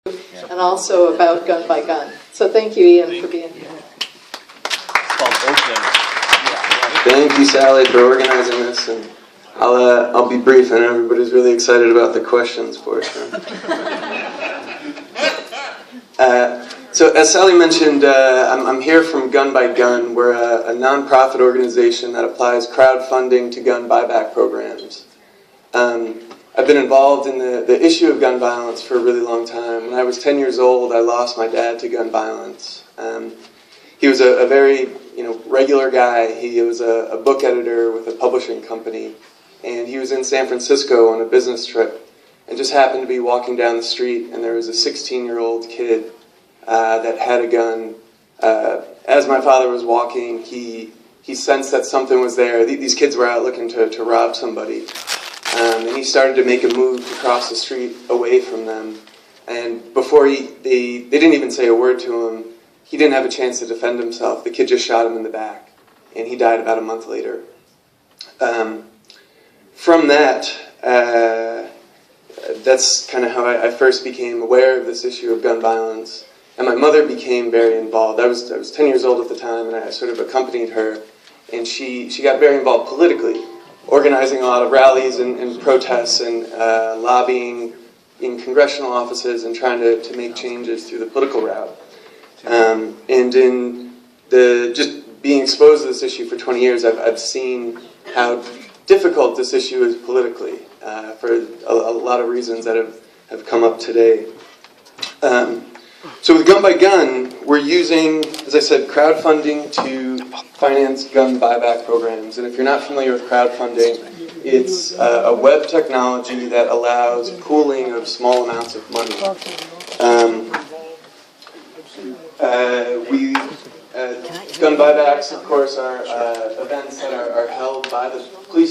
and also about gun by gun. So thank you, Ian, for being here. It's called opening. Thank you, Sally, for organizing this, and I'll be brief. I know everybody's really excited about the questions portion. So as Sally mentioned, I'm here from Gun by Gun. We're a nonprofit organization that applies crowdfunding to gun buyback programs. I've been involved in the issue of gun violence for a really long time. When I was 10 years old, I lost my dad to gun violence. He was a very regular guy. He was a book editor with a publishing company, and he was in San Francisco on a business trip and just happened to be walking down the street, and there was a 16-year-old kid that had a gun. As my father was walking, he sensed that something was there. These kids were out looking to rob somebody. And he started to make a move to cross the street away from them. And before they didn't even say a word to him, he didn't have a chance to defend himself. The kid just shot him in the back, and he died about a month later. From that, that's kind of how I first became aware of this issue of gun violence. And my mother became very involved. I was 10 years old at the time, and I sort of accompanied her. And she got very involved politically, organizing a lot of rallies and protests and lobbying in congressional offices and trying to make changes through the political route. And in just being exposed to this issue for 20 years, I've seen how difficult this issue is politically for a lot of reasons that have come up today. So with Gun by Gun, we're using, as I said, crowdfunding to finance gun buyback programs. And if you're not familiar with crowdfunding, it's a web technology that allows pooling of small amounts of money. Gun buybacks, of course, are events that are held by the police